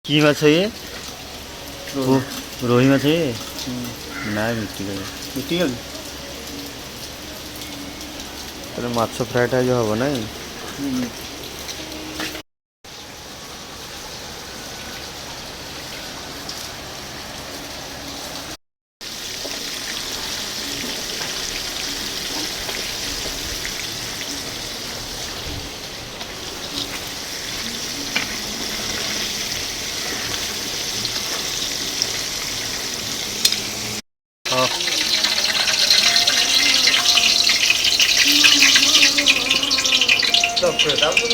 কি মাছ ये रोही रोही माछ ये ना मिट्टी का मिट्टी गल তাহলে মাছ ফ্রাইটা যে হবে না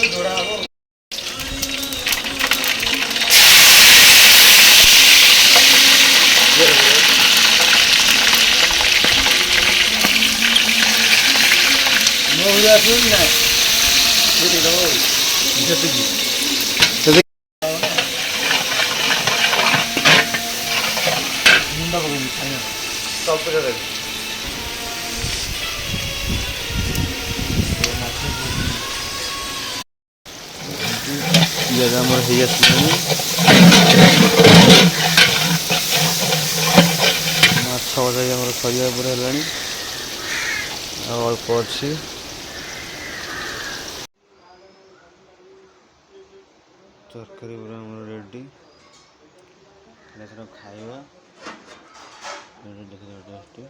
जोड़ा हो मोहरा सुन ना ये तो जब की मुंडा को खाया सब कुछ है ଜାଗା ଆମର ହେଇ ଆସିଲାଣି ମାଛ ଭଜା ଆମର ସରିବା ଉପରେ ହେଲାଣି ଆଉ ଅଳ୍ପ ଅଛି ତରକାରୀ ପୁରା ଆମର ରେଡ଼ି ଖାଇବା ଦେଖିବା ଟେଷ୍ଟି